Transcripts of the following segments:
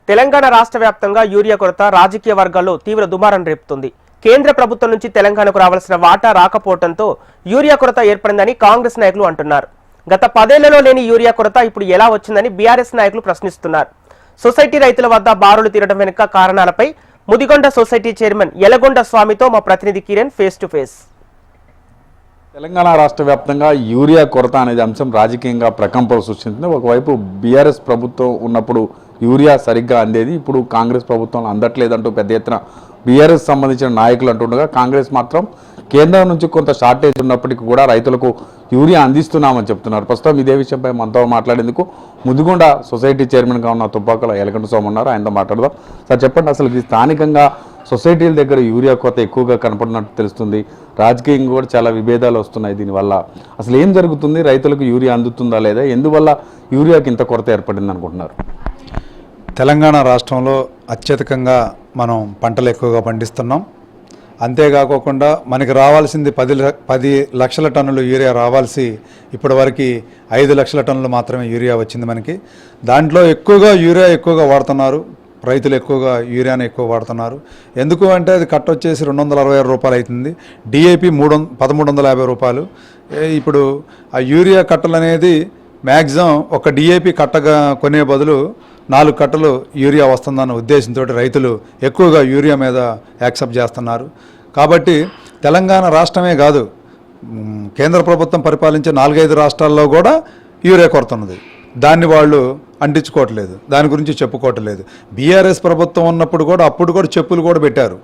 తెలంగాణ రాష్ట్ర వ్యాప్తంగా యూరియా కొరత రాజకీయ వర్గాల్లో తీవ్ర దుమారం రేపుతుంది. కేంద్ర ప్రభుత్వం నుంచి తెలంగాణకు రావాల్సిన వాటా రాకపోవడంతో యూరియా కొరత ఏర్పడిందని కాంగ్రెస్ నాయకులు అంటున్నారు. గత 10 ఏళ్లలో లేని యూరియా కొరత ఇప్పుడు ఎలా వచ్చిందని బీఆర్ఎస్ నాయకులు ప్రశ్నిస్తున్నారు. సొసైటీ రైతుల వద్ద బారులు తీరడం వెనుక కారణాలపై ముదిగొండ సొసైటీ చైర్మన్ యలగొండ స్వామితో మా ప్రతినిధి Kiran face to face. Telangana రాష్ట్ర వ్యాప్తంగా యూరియా కొరత అనేది అంశం రాజకీయంగా ప్రకంపనలు సృష్టించింది. ఒకవైపు బీఆర్ఎస్ ప్రభుత్వం ఉన్నప్పుడు యూరియా సరిగ్గా అందేది, ఇప్పుడు కాంగ్రెస్ ప్రభుత్వం అందట్లేదంటూ పెద్ద ఎత్తున బీఆర్ఎస్ సంబంధించిన నాయకులు అంటుండగా, కాంగ్రెస్ మాత్రం కేంద్రం నుంచి కొంత షార్టేజ్ ఉన్నప్పటికీ కూడా రైతులకు యూరియా అందిస్తున్నామని చెప్తున్నారు. ప్రస్తుతం ఇదే విషయంపై మనతో మాట్లాడేందుకు ముదిగొండ సొసైటీ చైర్మన్గా ఉన్న తుపాకుల యలగొండ స్వామి ఉన్నారు. ఆయనతో మాట్లాడదాం. సార్ చెప్పండి, అసలు స్థానికంగా సొసైటీల దగ్గర యూరియా కొరత ఎక్కువగా కనపడినట్టు తెలుస్తుంది. రాజకీయంగా కూడా చాలా విభేదాలు వస్తున్నాయి. దీనివల్ల అసలు ఏం జరుగుతుంది? రైతులకు యూరియా అందుతుందా లేదా? ఎందువల్ల యూరియాకి ఇంత కొరత ఏర్పడింది అనుకుంటున్నారు? తెలంగాణ రాష్ట్రంలో అత్యధికంగా మనం పంటలు ఎక్కువగా పండిస్తున్నాం. అంతేకాకుండా మనకి రావాల్సింది 10 లక్షల టన్నులు యూరియా రావాల్సి ఇప్పటివరకు 5 లక్షల టన్నులు మాత్రమే యూరియా వచ్చింది మనకి. దాంట్లో యూరియా ఎక్కువగా వాడుతున్నారు, రైతులు ఎక్కువగా యూరియాని ఎక్కువ వాడుతున్నారు. ఎందుకు అంటే అది కట్ట వచ్చేసి 266 రూపాయలు అవుతుంది, డిఏపి 1350 రూపాయలు. ఇప్పుడు ఆ యూరియా కట్టలు అనేది మ్యాక్సిమం ఒక డిఏపి కట్టగా కొనే బదులు 4 కట్టలు యూరియా వస్తుందన్న ఉద్దేశంతో రైతులు ఎక్కువగా యూరియా మీద యాక్సెప్ట్ చేస్తున్నారు. కాబట్టి తెలంగాణ రాష్ట్రమే కాదు, కేంద్ర ప్రభుత్వం పరిపాలించే 4-5 రాష్ట్రాల్లో కూడా యూరియా కొరత ఉన్నది. దాన్ని వాళ్ళు అంటించుకోవట్లేదు, దాని గురించి చెప్పుకోవట్లేదు. బీఆర్ఎస్ ప్రభుత్వం ఉన్నప్పుడు కూడా అప్పుడు కూడా చెప్పులు కూడా పెట్టారు,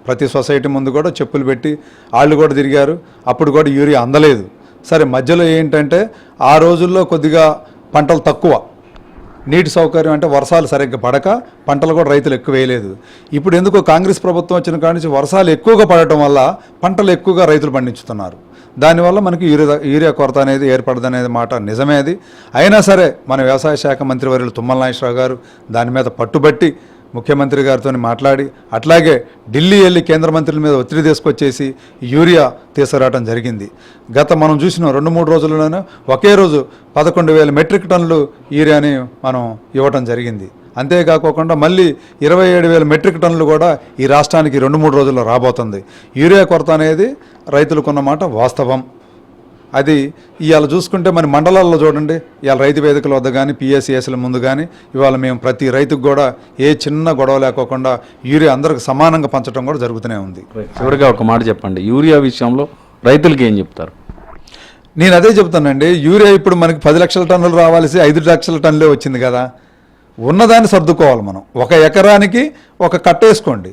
ప్రతి సొసైటీ ముందు కూడా చెప్పులు పెట్టి వాళ్ళు కూడా తిరిగారు. అప్పుడు కూడా యూరియా అందలేదు. సరే, మధ్యలో ఏంటంటే ఆ రోజుల్లో కొద్దిగా పంటలు తక్కువ, నీటి సౌకర్యం అంటే వర్షాలు సరిగ్గా పడక పంటలు కూడా రైతులు ఎక్కువ వేయలేదు. ఇప్పుడు ఎందుకో కాంగ్రెస్ ప్రభుత్వం వచ్చిన కాడి నుంచి వర్షాలు ఎక్కువగా పడటం వల్ల పంటలు ఎక్కువగా రైతులు పండించుతున్నారు. దానివల్ల మనకి యూరియా కొరత అనేది ఏర్పడదనేది మాట నిజమే. అది అయినా సరే మన వ్యవసాయ శాఖ మంత్రివర్యులు తుమ్మల నాగేశ్వరరావు గారు దాని మీద పట్టుబట్టి ముఖ్యమంత్రి గారితో మాట్లాడి, అట్లాగే ఢిల్లీ వెళ్ళి కేంద్ర మంత్రుల మీద ఒత్తిడి తీసుకొచ్చేసి యూరియా తీసుకురావడం జరిగింది. మనం చూసిన 2-3 రోజుల్లోనే ఒకే రోజు 11,000 మెట్రిక్ టన్నులు యూరియాని మనం ఇవ్వటం జరిగింది. అంతేకాకుండా మళ్ళీ 27,000 మెట్రిక్ టన్నులు కూడా ఈ రాష్ట్రానికి 2-3 రోజుల్లో రాబోతుంది. యూరియా కొరత అనేది రైతులకున్న మాట వాస్తవం. అది ఇవాళ చూసుకుంటే మన మండలాల్లో చూడండి, ఇవాళ రైతు వేదికల వద్ద కానీ పిఎస్సిఎస్ల ముందు కానీ ఇవాళ మేము ప్రతి రైతుకు కూడా ఏ చిన్న గొడవ లేకోకుండా యూరియా అందరికి సమానంగా పంచడం కూడా జరుగుతూనే ఉంది. చివరిగా ఒక మాట చెప్పండి, యూరియా విషయంలో రైతులకి ఏం చెప్తారు? నేను అదే చెప్తానండి, యూరియా ఇప్పుడు మనకి 10 లక్షల టన్నులు రావాల్సి 5 లక్షల టన్నులే వచ్చింది కదా. ఉన్నదాన్ని సర్దుకోవాలి మనం. 1 ఎకరానికి 1 కట్ట వేసుకోండి,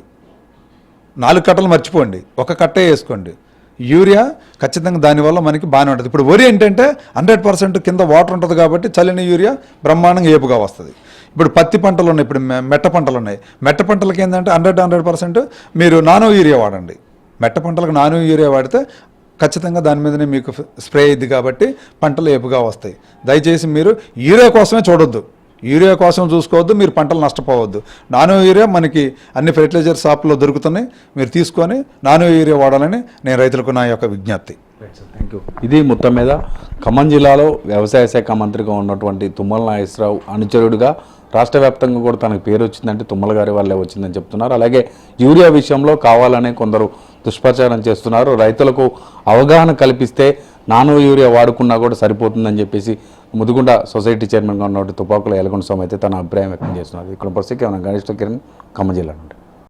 4 కట్టలు మర్చిపోండి, 1 కట్టే వేసుకోండి. యూరియా ఖచ్చితంగా దానివల్ల మనకి బాగానే ఉంటుంది. ఇప్పుడు వరి ఏంటంటే 100% కింద వాటర్ ఉంటుంది కాబట్టి చల్లిన యూరియా బ్రహ్మాండంగా ఏపుగా వస్తుంది. ఇప్పుడు పత్తి పంటలు ఉన్నాయి, ఇప్పుడు మెట్ట పంటలు ఉన్నాయి. మెట్ట పంటలకి ఏంటంటే 100% మీరు నానో యూరియా వాడండి. మెట్ట పంటలకు నానో యూరియా వాడితే ఖచ్చితంగా దాని మీదనే మీకు స్ప్రే అయ్యిద్ది కాబట్టి పంటలు ఏపుగా వస్తాయి. దయచేసి మీరు యూరియా కోసమే చూడొద్దు, యూరియా కోసం చూసుకోవద్దు, మీరు పంటలు నష్టపోవద్దు. నానో యూరియా మనకి అన్ని ఫెర్టిలైజర్ షాప్లో దొరుకుతున్నాయి, మీరు తీసుకొని నానో యూరియా వాడాలని నేను రైతులకు నా యొక్క విజ్ఞప్తి. Thank you. ఇది మొత్తం మీద ఖమ్మం జిల్లాలో వ్యవసాయ శాఖ మంత్రిగా ఉన్నటువంటి తుమ్మల నాగేశ్వరరావు అనుచరుడిగా రాష్ట్ర వ్యాప్తంగా కూడా తనకు పేరు వచ్చిందంటే తుమ్మల గారి వల్లే వచ్చిందని చెప్తున్నారు. అలాగే యూరియా విషయంలో కావాలనే కొందరు దుష్ప్రచారం చేస్తున్నారు. రైతులకు అవగాహన కల్పిస్తే నానో యూరియా వాడుకున్నా కూడా సరిపోతుందని చెప్పేసి ముదిగొండ సొసైటీ చైర్మన్గా ఉన్నటువంటి తుపాకుల యలగొండ స్వామి అయితే తన అభిప్రాయం వ్యక్తం చేస్తున్నారు. ఇక్కడ పరిస్థితి గణేష్ కిరణ్, ఖమ్మం జిల్లా నుండి.